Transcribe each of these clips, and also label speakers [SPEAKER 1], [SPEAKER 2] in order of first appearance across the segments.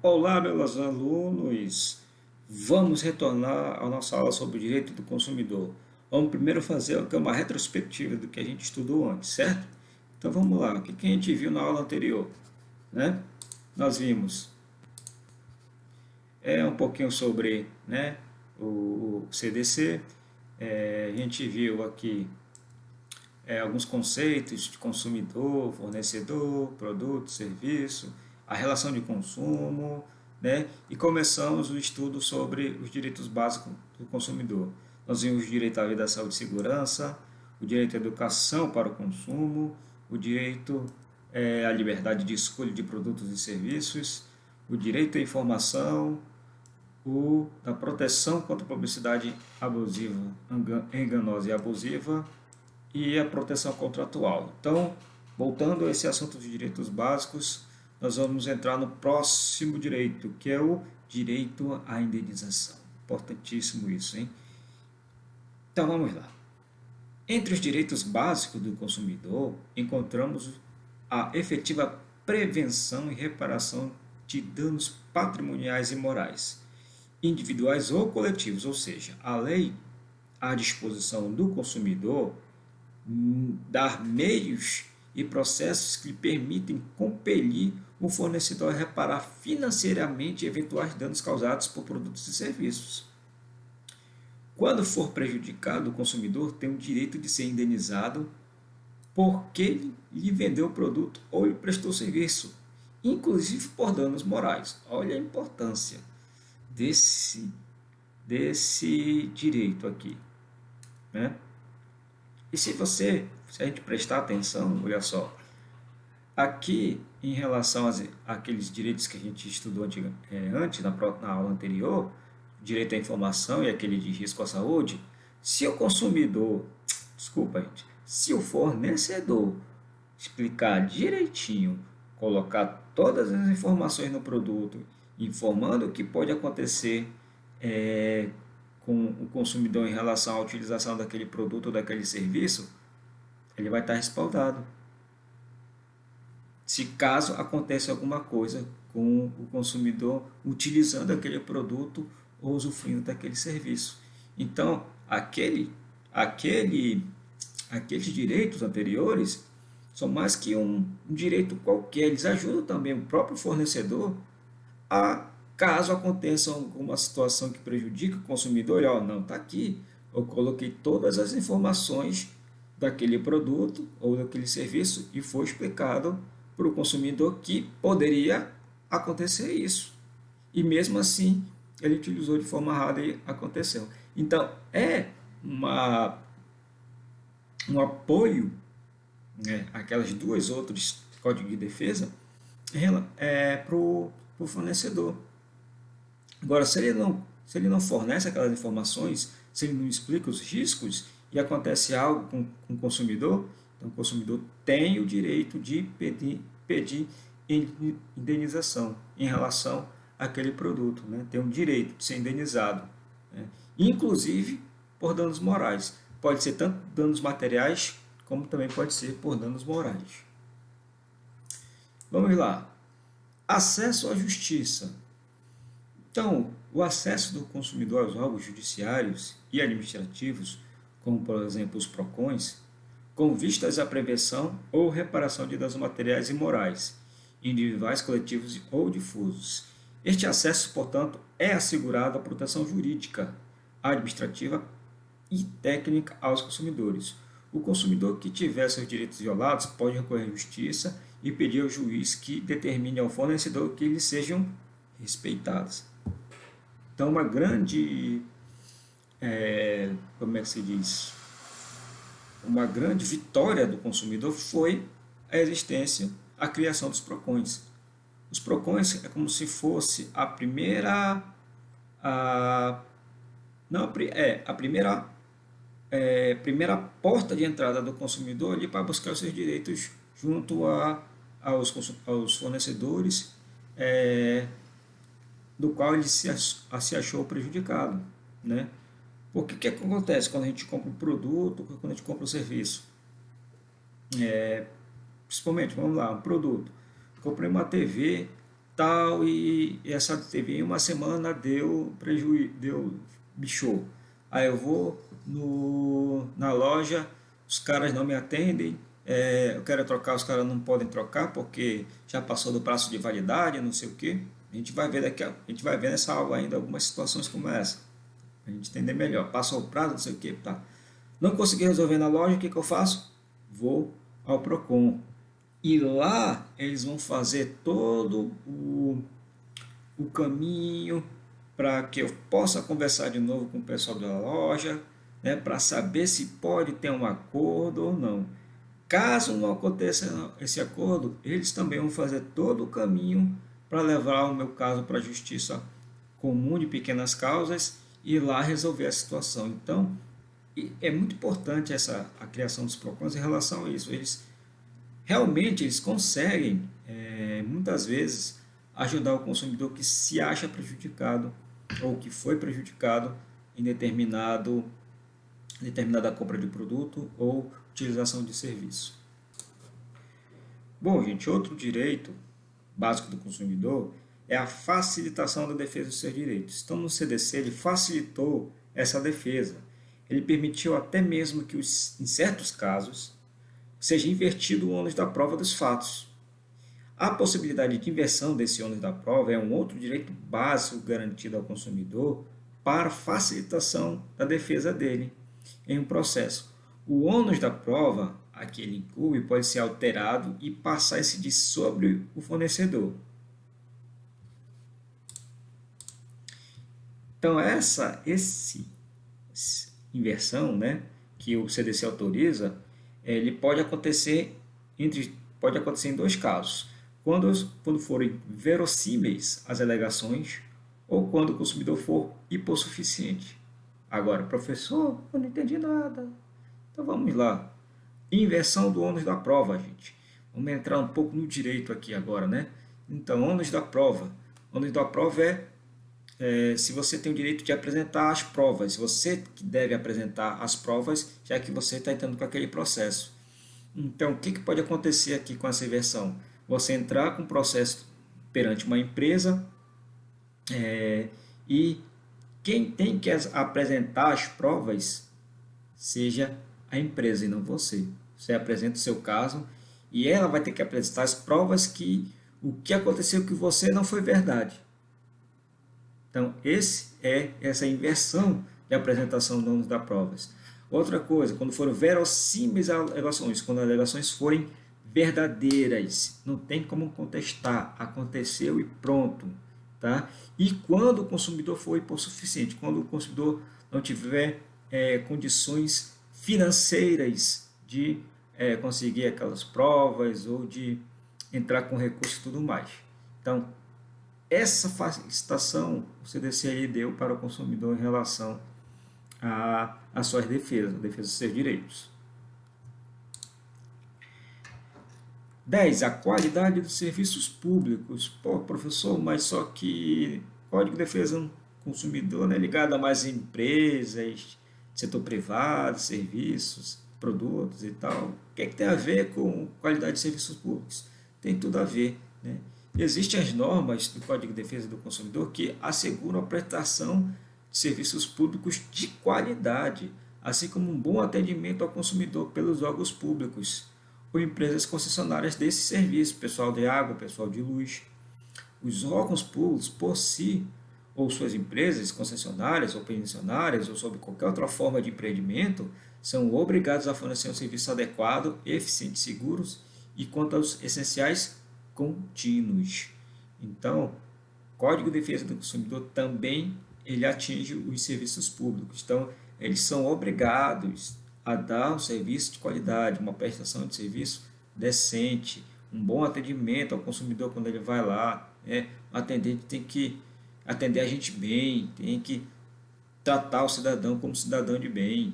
[SPEAKER 1] Olá, meus alunos! Vamos retornar à nossa aula sobre o direito do consumidor. Vamos primeiro fazer uma retrospectiva do que a gente estudou antes, certo? Então vamos lá, o que a gente viu na aula anterior? Né? Nós vimos um pouquinho sobre o CDC, a gente viu aqui alguns conceitos de consumidor, fornecedor, produto, serviço, a relação de consumo, né? E começamos o estudo sobre os direitos básicos do consumidor. Nós vimos o direito à vida, à saúde e segurança, o direito à educação para o consumo, o direito à liberdade de escolha de produtos e serviços, o direito à informação, o da proteção contra a publicidade abusiva, enganosa e abusiva, e a proteção contratual. Então, voltando a esse assunto de direitos básicos, nós vamos entrar no próximo direito, que é o direito à indenização. Importantíssimo isso, hein? Então, vamos lá. Entre os direitos básicos do consumidor, encontramos a efetiva prevenção e reparação de danos patrimoniais e morais, individuais ou coletivos, ou seja, a lei à disposição do consumidor dar meios e processos que lhe permitem compelir o fornecedor a reparar financeiramente eventuais danos causados por produtos e serviços. Quando for prejudicado, o consumidor tem o direito de ser indenizado porque lhe vendeu o produto ou lhe prestou serviço, inclusive por danos morais. Olha a importância desse direito aqui, né? E se a gente prestar atenção, olha só, aqui em relação àqueles direitos que a gente estudou antes, na aula anterior, direito à informação e aquele de risco à saúde, se o consumidor, desculpa gente, se o fornecedor explicar direitinho, colocar todas as informações no produto, informando o que pode acontecer com o consumidor em relação à utilização daquele produto ou daquele serviço, ele vai estar respaldado. Se caso aconteça alguma coisa com o consumidor utilizando aquele produto ou usufruindo daquele serviço. Então, aqueles direitos anteriores são mais que um direito qualquer, eles ajudam também o próprio fornecedor a, caso aconteça alguma situação que prejudique o consumidor, não, está aqui, eu coloquei todas as informações daquele produto ou daquele serviço e foi explicado para o consumidor que poderia acontecer isso. E mesmo assim, ele utilizou de forma errada e aconteceu. Então, é um apoio, aquelas duas outras códigos de defesa, para o fornecedor. Agora, se ele não fornece aquelas informações, se ele não explica os riscos e acontece algo com o consumidor, então o consumidor tem o direito de pedir indenização em relação àquele produto, né? Tem o direito de ser indenizado, né? Inclusive por danos morais. Pode ser tanto danos materiais, como também pode ser por danos morais. Vamos lá. Acesso à justiça. Então, o acesso do consumidor aos órgãos judiciários e administrativos, como por exemplo os PROCONs, com vistas à prevenção ou reparação de danos materiais e morais, individuais, coletivos ou difusos. Este acesso, portanto, é assegurado a proteção jurídica, administrativa e técnica aos consumidores. O consumidor que tiver seus direitos violados pode recorrer à justiça e pedir ao juiz que determine ao fornecedor que eles sejam respeitados. Então, uma grande, como é que se diz? Uma grande vitória do consumidor foi a existência, a criação dos PROCONs. Os PROCONs é como se fosse a primeira porta de entrada do consumidor ali para buscar os seus direitos junto aos fornecedores, do qual ele se achou prejudicado, né? Porque o que acontece quando a gente compra um produto, quando a gente compra um serviço? Principalmente, vamos lá, um produto. Comprei uma TV, tal, e essa TV em uma semana deu prejuízo, deu bichou. Aí eu vou na loja, os caras não me atendem, eu quero trocar, os caras não podem trocar porque já passou do prazo de validade, não sei o que. A gente vai ver a gente vai ver nessa aula ainda algumas situações como essa, a gente entender melhor. Passou o prazo, não sei o que, tá? Não consegui resolver na loja, o que eu faço? Vou ao Procon. E lá eles vão fazer todo o caminho para que eu possa conversar de novo com o pessoal da loja, né, para saber se pode ter um acordo ou não. Caso não aconteça esse acordo, eles também vão fazer todo o caminho para levar o meu caso para a Justiça Comum de Pequenas Causas e lá resolver a situação. Então, é muito importante a criação dos PROCONs em relação a isso. Eles conseguem, muitas vezes, ajudar o consumidor que se acha prejudicado ou que foi prejudicado em determinada compra de produto ou utilização de serviço. Bom, gente, outro direito básico do consumidor é a facilitação da defesa dos seus direitos. Então, no CDC, ele facilitou essa defesa. Ele permitiu até mesmo que, em certos casos, seja invertido o ônus da prova dos fatos. A possibilidade de inversão desse ônus da prova é um outro direito básico garantido ao consumidor para facilitação da defesa dele em um processo. O ônus da prova a que ele inclui pode ser alterado e passar a incidir sobre o fornecedor. Então, essa inversão, né, que o CDC autoriza, ele pode acontecer em dois casos. Quando forem verossímeis as alegações ou quando o consumidor for hipossuficiente. Agora, professor, eu não entendi nada. Então vamos lá. Inversão do ônus da prova, gente. Vamos entrar um pouco no direito aqui agora, né? Então, ônus da prova. Ônus da prova se você tem o direito de apresentar as provas. Você que deve apresentar as provas, já que você está entrando com aquele processo. Então, o que pode acontecer aqui com essa inversão? Você entrar com um processo perante uma empresa e quem tem que apresentar as provas seja a empresa e não você. Você apresenta o seu caso e ela vai ter que apresentar as provas que o que aconteceu com você não foi verdade. Então, essa inversão de apresentação do ônus das provas. Outra coisa, quando forem verossímeis as alegações, quando as alegações forem verdadeiras, não tem como contestar, aconteceu e pronto. Tá? E quando o consumidor for hipossuficiente, quando o consumidor não tiver condições financeiras de conseguir aquelas provas ou de entrar com recurso e tudo mais. Então, essa facilitação o CDC aí deu para o consumidor em relação a suas defesas, a defesa dos seus direitos. 10. A qualidade dos serviços públicos. Pô, professor, mas só que Código de Defesa do Consumidor é ligado a mais empresas, setor privado, serviços, produtos e tal. O que tem a ver com qualidade de serviços públicos? Tem tudo a ver, né? Existem as normas do Código de Defesa do Consumidor que asseguram a prestação de serviços públicos de qualidade, assim como um bom atendimento ao consumidor pelos órgãos públicos ou empresas concessionárias desse serviço, pessoal de água, pessoal de luz. Os órgãos públicos, por si, ou suas empresas concessionárias ou permissionárias, ou sob qualquer outra forma de empreendimento, são obrigados a fornecer um serviço adequado, eficiente, seguros e quanto aos essenciais contínuos. Então, o Código de Defesa do Consumidor também ele atinge os serviços públicos. Então, eles são obrigados a dar um serviço de qualidade, uma prestação de serviço decente, um bom atendimento ao consumidor quando ele vai lá. O atendente tem que atender a gente bem, tem que tratar o cidadão como cidadão de bem.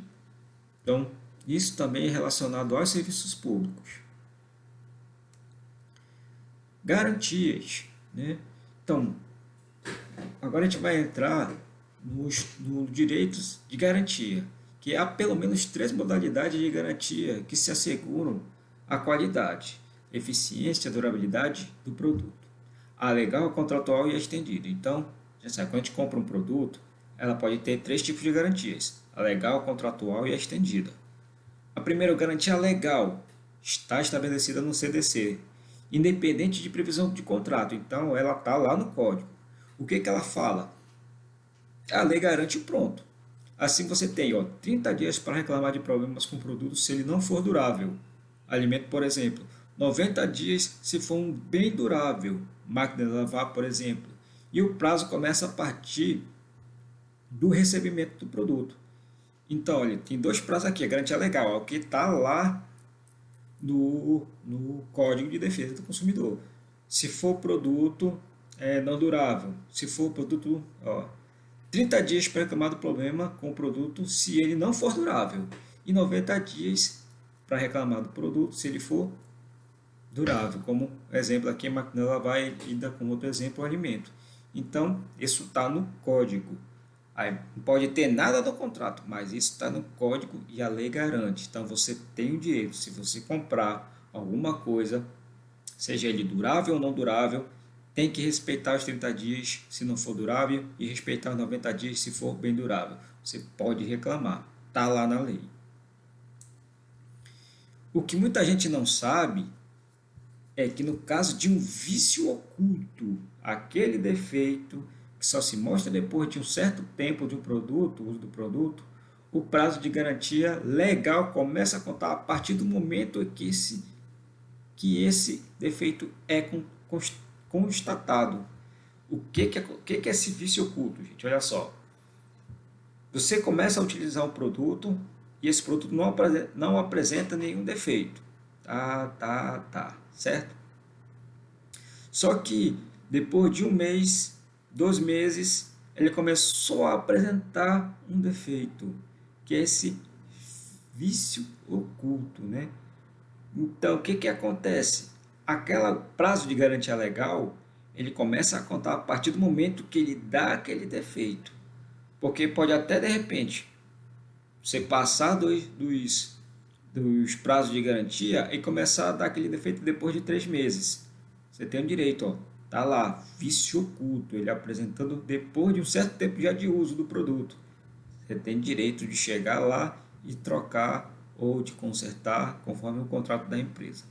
[SPEAKER 1] Então, isso também é relacionado aos serviços públicos. Garantias, né? Então, agora a gente vai entrar nos direitos de garantia, que há pelo menos 3 modalidades de garantia que se asseguram a qualidade, eficiência e durabilidade do produto. a legal, a contratual e a estendida. Então, já sabe, quando a gente compra um produto, ela pode ter três tipos de garantias: a legal, a contratual e a estendida. A primeira garantia legal está estabelecida no CDC, independente de previsão de contrato. Então, ela está lá no código. O que ela fala? A lei garante o pronto. Assim você tem 30 dias para reclamar de problemas com o produto se ele não for durável. Alimento, por exemplo, 90 dias se for um bem durável, máquina de lavar, por exemplo. E o prazo começa a partir do recebimento do produto. Então, olha, tem dois prazos aqui, a garantia legal, o que está lá no Código de Defesa do Consumidor. Se for produto não durável, se for produto, 30 dias para reclamar do problema com o produto se ele não for durável e 90 dias para reclamar do produto se ele for durável, como exemplo aqui a máquina vai e dá como outro exemplo o alimento. Então, isso está no código. Aí, não pode ter nada no contrato, mas isso está no código e a lei garante. Então, você tem o direito, se você comprar alguma coisa, seja ele durável ou não durável, tem que respeitar os 30 dias se não for durável e respeitar os 90 dias se for bem durável. Você pode reclamar, está lá na lei. O que muita gente não sabe é que no caso de um vício oculto, aquele defeito que só se mostra depois de um certo tempo de um produto, uso do produto, o prazo de garantia legal começa a contar a partir do momento em que esse defeito é constatado. O que é esse vício oculto, gente? Olha só. Você começa a utilizar um produto e esse produto não apresenta nenhum defeito. Tá. Certo? Só que depois de um mês, 2 meses, ele começou a apresentar um defeito, que é esse vício oculto, né? Então, o que acontece? Aquele prazo de garantia legal, ele começa a contar a partir do momento que ele dá aquele defeito. Porque pode até, de repente, você passar dos prazos de garantia e começar a dar aquele defeito depois de 3 meses. Você tem o direito, tá lá, vício oculto, ele apresentando depois de um certo tempo já de uso do produto. Você tem direito de chegar lá e trocar ou de consertar conforme o contrato da empresa.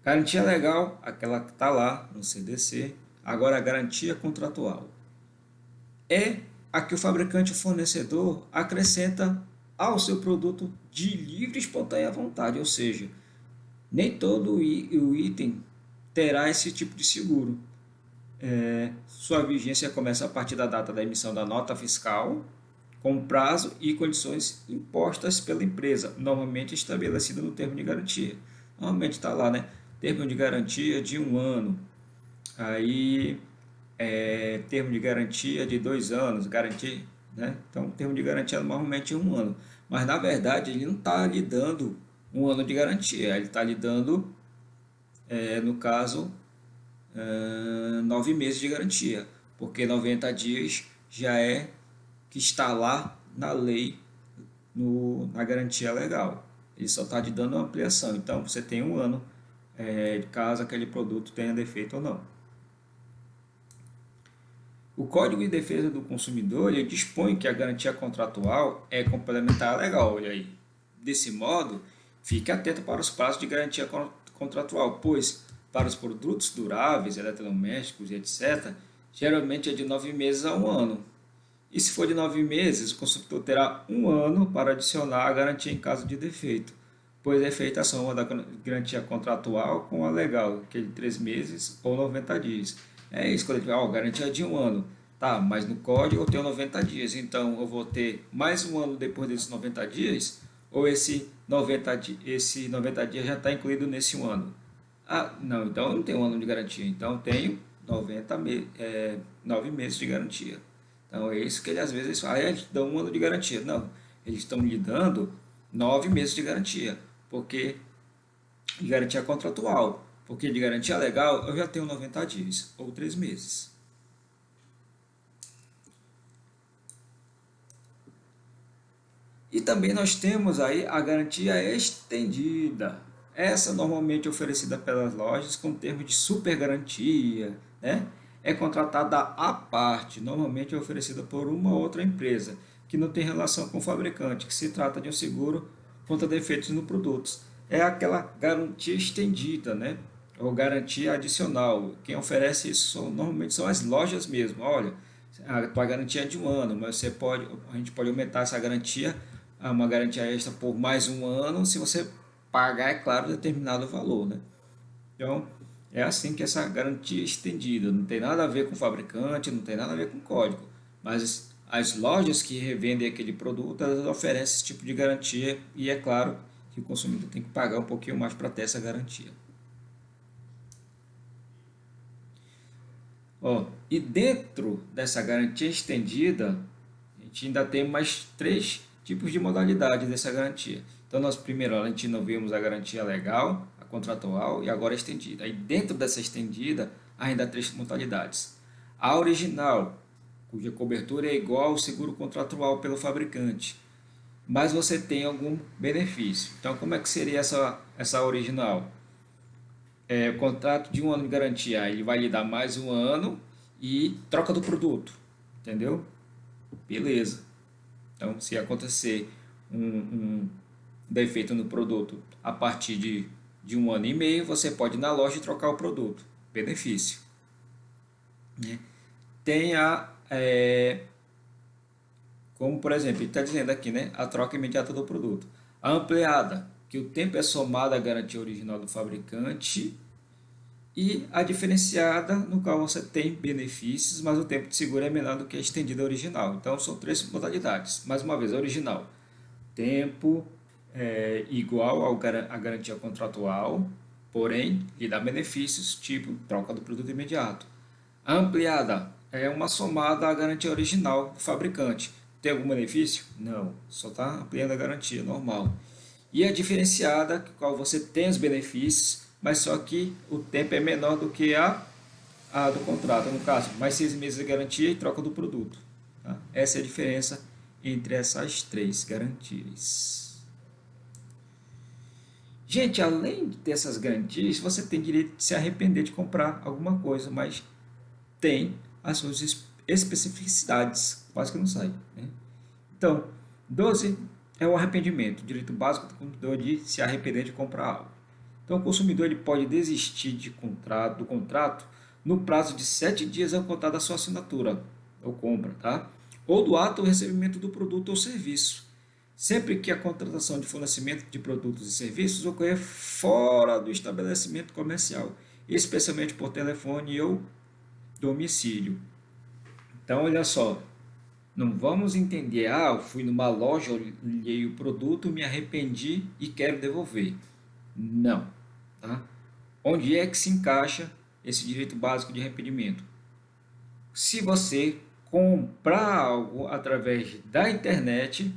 [SPEAKER 1] Garantia legal, aquela que está lá no CDC. Agora, a garantia contratual é a que o fabricante ou fornecedor acrescenta ao seu produto de livre e espontânea vontade, ou seja, nem todo o item terá esse tipo de seguro. Sua vigência começa a partir da data da emissão da nota fiscal, com prazo e condições impostas pela empresa, normalmente estabelecida no termo de garantia. Normalmente está lá, né? Termo de garantia de 1 ano. Aí, termo de garantia de 2 anos, garantia, né? Então, termo de garantia normalmente é 1 ano. Mas, na verdade, ele não está lhe dando 1 ano de garantia. Ele está lhe dando, no caso, 9 meses de garantia. Porque 90 dias já é que está lá na lei, na garantia legal. Ele só está te dando uma ampliação. Então, você tem 1 ano, caso aquele produto tenha defeito ou não. O Código de Defesa do Consumidor ele dispõe que a garantia contratual é complementar à legal. Olha aí. Desse modo, fique atento para os prazos de garantia contratual, pois para os produtos duráveis, eletrodomésticos e etc., geralmente é de 9 meses a 1 ano. E se for de 9 meses, o consumidor terá 1 ano para adicionar a garantia em caso de defeito, pois é feita a soma da garantia contratual com a legal, que é de 3 meses ou 90 dias. É isso, quando ele fala, garantia de 1 ano. Tá, mas no código eu tenho 90 dias, então eu vou ter mais 1 ano depois desses 90 dias, ou esse 90 dias já está incluído nesse 1 ano? Não, então eu não tenho 1 ano de garantia, então eu tenho 9 meses de garantia. Então é isso que ele às vezes fala, eles dão 1 ano de garantia. Não, eles estão lhe dando 9 meses de garantia, porque de garantia contratual. Porque de garantia legal eu já tenho 90 dias ou 3 meses. E também nós temos aí a garantia estendida. Essa normalmente é oferecida pelas lojas com termos de super garantia, né? É contratada à parte, normalmente é oferecida por uma outra empresa, que não tem relação com o fabricante, que se trata de um seguro contra defeitos no produto. É aquela garantia estendida, né? Ou garantia adicional. Quem oferece isso normalmente são as lojas mesmo. Olha, a tua garantia é de um ano, mas a gente pode aumentar essa garantia a uma garantia extra por mais um ano, se você pagar, é claro, determinado valor, né? Então, é assim que essa garantia é estendida, não tem nada a ver com o fabricante, não tem nada a ver com o código, mas as lojas que revendem aquele produto, elas oferecem esse tipo de garantia e é claro que o consumidor tem que pagar um pouquinho mais para ter essa garantia. Ó, e dentro dessa garantia estendida, a gente ainda tem mais três tipos de modalidade dessa garantia. Então, nós primeiro a gente não vimos a garantia legal, a contratual e agora a estendida. Aí dentro dessa estendida, ainda há três modalidades. A original, cuja cobertura é igual ao seguro contratual pelo fabricante, mas você tem algum benefício. Então, como é que seria essa original? O contrato de um ano de garantia, ele vai lhe dar mais um ano e troca do produto, entendeu? Beleza. Então, se acontecer um defeito no produto a partir de um ano e meio, você pode ir na loja e trocar o produto. Benefício. Né? Tem como por exemplo, ele está dizendo aqui, né? A troca imediata do produto. A ampliada, que o tempo é somado à garantia original do fabricante e a diferenciada, no qual você tem benefícios, mas o tempo de seguro é menor do que a estendida original. Então, são três modalidades. Mais uma vez, a original, tempo igual à garantia contratual, porém, lhe dá benefícios, tipo troca do produto imediato. A ampliada é uma somada à garantia original do fabricante. Tem algum benefício? Não, só está ampliando a garantia, normal. E a diferenciada, que qual você tem os benefícios, mas só que o tempo é menor do que a do contrato, no caso, mais 6 meses de garantia e troca do produto. Tá? Essa é a diferença entre essas três garantias. Gente, além dessas garantias, você tem direito de se arrepender de comprar alguma coisa, mas tem as suas especificidades, quase que não sai. Né? Então, 12 é o arrependimento, o direito básico do consumidor de se arrepender de comprar algo. Então, o consumidor ele pode desistir do contrato no prazo de 7 dias ao contar da sua assinatura ou compra, tá? Ou do ato ou recebimento do produto ou serviço, sempre que a contratação de fornecimento de produtos e serviços ocorrer fora do estabelecimento comercial, especialmente por telefone ou domicílio. Então, olha só, não vamos entender, eu fui numa loja, olhei o produto, me arrependi e quero devolver. Não. Tá? Onde é que se encaixa esse direito básico de arrependimento? Se você comprar algo através da internet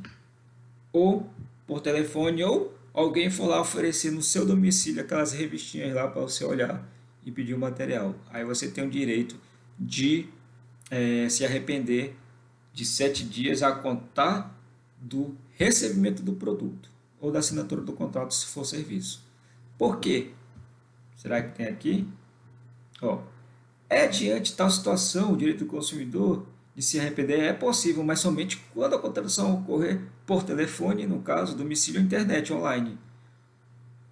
[SPEAKER 1] ou por telefone ou alguém for lá oferecer no seu domicílio aquelas revistinhas lá para você olhar e pedir o material. Aí você tem o direito de se arrepender de 7 dias a contar do recebimento do produto ou da assinatura do contrato se for serviço. Por quê? Será que tem aqui? Ó, diante de tal situação, o direito do consumidor de se arrepender é possível, mas somente quando a contratação ocorrer por telefone, no caso, domicílio ou internet online.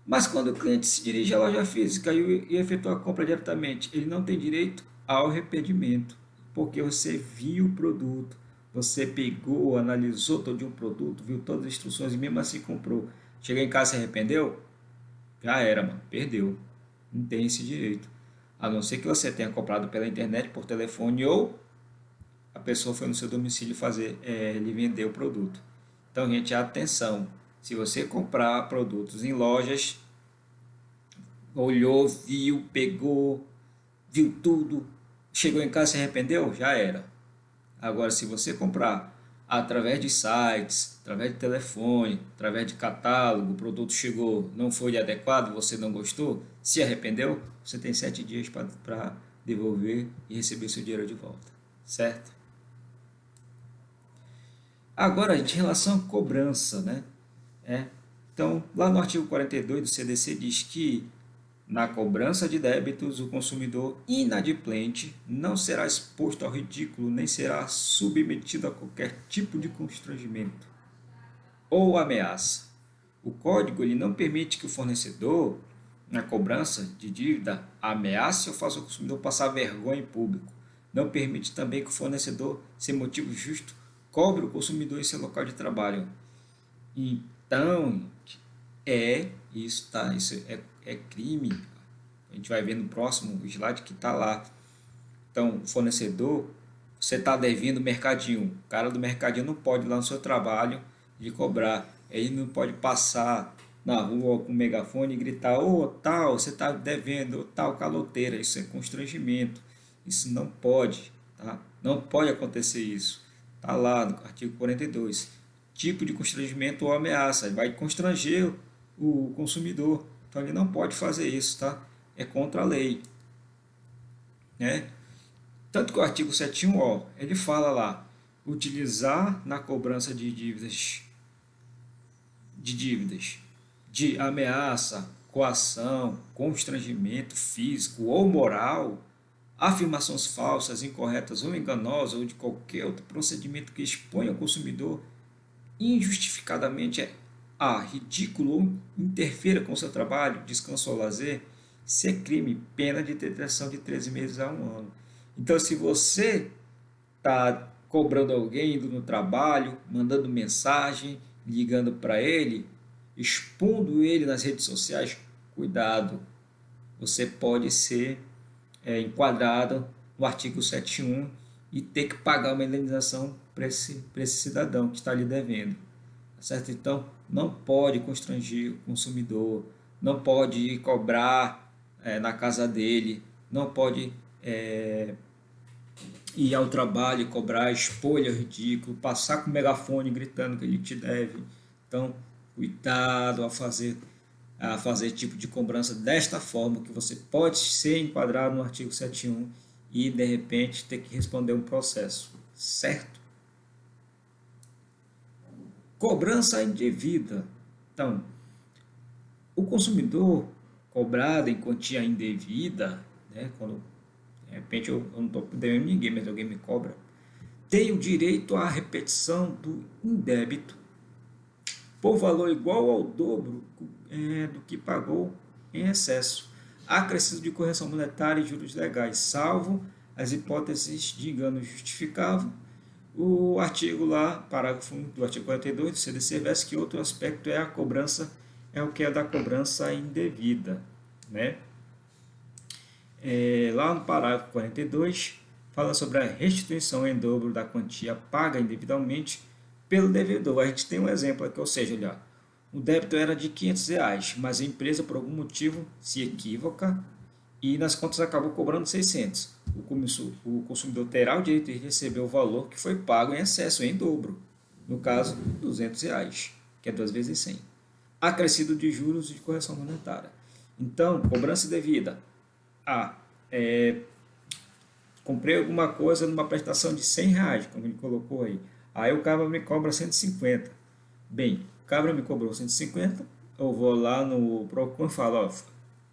[SPEAKER 1] Mas quando o cliente se dirige à loja física e efetua a compra diretamente, ele não tem direito ao arrependimento, porque você viu o produto, você pegou, analisou todo o produto, viu todas as instruções e mesmo assim comprou. Chegou em casa e se arrependeu? Já era, mano, perdeu. Não tem esse direito. A não ser que você tenha comprado pela internet, por telefone ou a pessoa foi no seu domicílio lhe vender o produto. Então, gente, atenção. Se você comprar produtos em lojas, olhou, viu, pegou, viu tudo, chegou em casa e se arrependeu, já era. Agora, se você comprar através de sites, através de telefone, através de catálogo, o produto chegou, não foi adequado, você não gostou, se arrependeu, você tem 7 dias para devolver e receber seu dinheiro de volta, certo? Agora, gente, em relação à cobrança, né? Então, lá no artigo 42 do CDC diz que na cobrança de débitos, o consumidor inadimplente não será exposto ao ridículo nem será submetido a qualquer tipo de constrangimento ou ameaça. O código ele não permite que o fornecedor, na cobrança de dívida, ameace ou faça o consumidor passar vergonha em público. Não permite também que o fornecedor, sem motivo justo, cobre o consumidor em seu local de trabalho. Então, isso, tá? Isso é crime. A gente vai ver no próximo slide que está lá. Então, o fornecedor, você está devendo o mercadinho. O cara do mercadinho não pode ir lá no seu trabalho de cobrar. Ele não pode passar na rua com o megafone e gritar: ô tal, você está devendo, ô tal caloteira. Isso é constrangimento. Isso não pode, tá? Não pode acontecer isso. Está lá no artigo 42. Tipo de constrangimento ou ameaça. Vai constranger o consumidor. Então ele não pode fazer isso, tá? É contra a lei, né? Tanto que o artigo 7.1, ó, ele fala lá, utilizar na cobrança de dívidas de ameaça, coação, constrangimento físico ou moral, afirmações falsas, incorretas ou enganosas ou de qualquer outro procedimento que exponha o consumidor injustificadamente a ridículo ou interfira com o seu trabalho, descanso ou lazer, isso é crime, pena de detenção de 13 meses a 1 ano. Então, se você está cobrando alguém indo no trabalho, mandando mensagem, ligando para ele, expondo ele nas redes sociais, cuidado, você pode ser enquadrado no artigo 7.1 e ter que pagar uma indenização para esse cidadão que está lhe devendo. Certo? Então, não pode constranger o consumidor, não pode ir cobrar na casa dele, não pode ir ao trabalho e cobrar, expor ele ao ridículo, passar com o megafone gritando que ele te deve. Então, cuidado a fazer tipo de cobrança desta forma, que você pode ser enquadrado no artigo 7.1 e, de repente, ter que responder um processo, certo? Cobrança indevida. Então, o consumidor cobrado em quantia indevida, né, quando de repente eu não estou devendo ninguém, mas alguém me cobra, tem o direito à repetição do indébito por valor igual ao dobro do que pagou em excesso, acrescido de correção monetária e juros legais, salvo as hipóteses de engano justificável. O artigo lá, parágrafo 1 do artigo 42 do CDC, versa que outro aspecto é a cobrança, é o que é da cobrança indevida, né? Lá no parágrafo 42, fala sobre a restituição em dobro da quantia paga indevidamente pelo devedor. A gente tem um exemplo aqui, ou seja, olha, o débito era de R$500, mas a empresa, por algum motivo, se equivoca e nas contas acabou cobrando 600. O consumidor terá o direito de receber o valor que foi pago em excesso, em dobro. No caso, R$200, que é 2 vezes 100. Acrescido de juros e de correção monetária. Então, cobrança devida. Comprei alguma coisa numa prestação de R$100, como ele colocou aí. Aí o cara me cobra 150. Bem, o cara me cobrou 150, eu vou lá no Procon e falo, ó,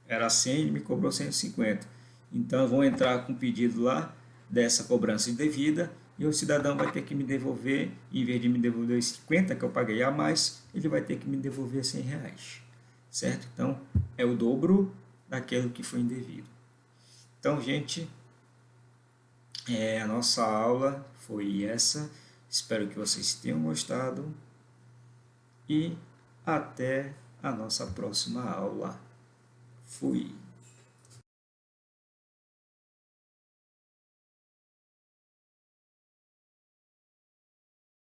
[SPEAKER 1] era 100, ele me cobrou 150. Então eu vou entrar com um pedido lá dessa cobrança indevida e o cidadão vai ter que me devolver, em vez de me devolver os 50 que eu paguei a mais, ele vai ter que me devolver R$100. Certo? Então é o dobro daquilo que foi indevido. Então, gente, a nossa aula foi essa. Espero que vocês tenham gostado e até a nossa próxima aula. Fui!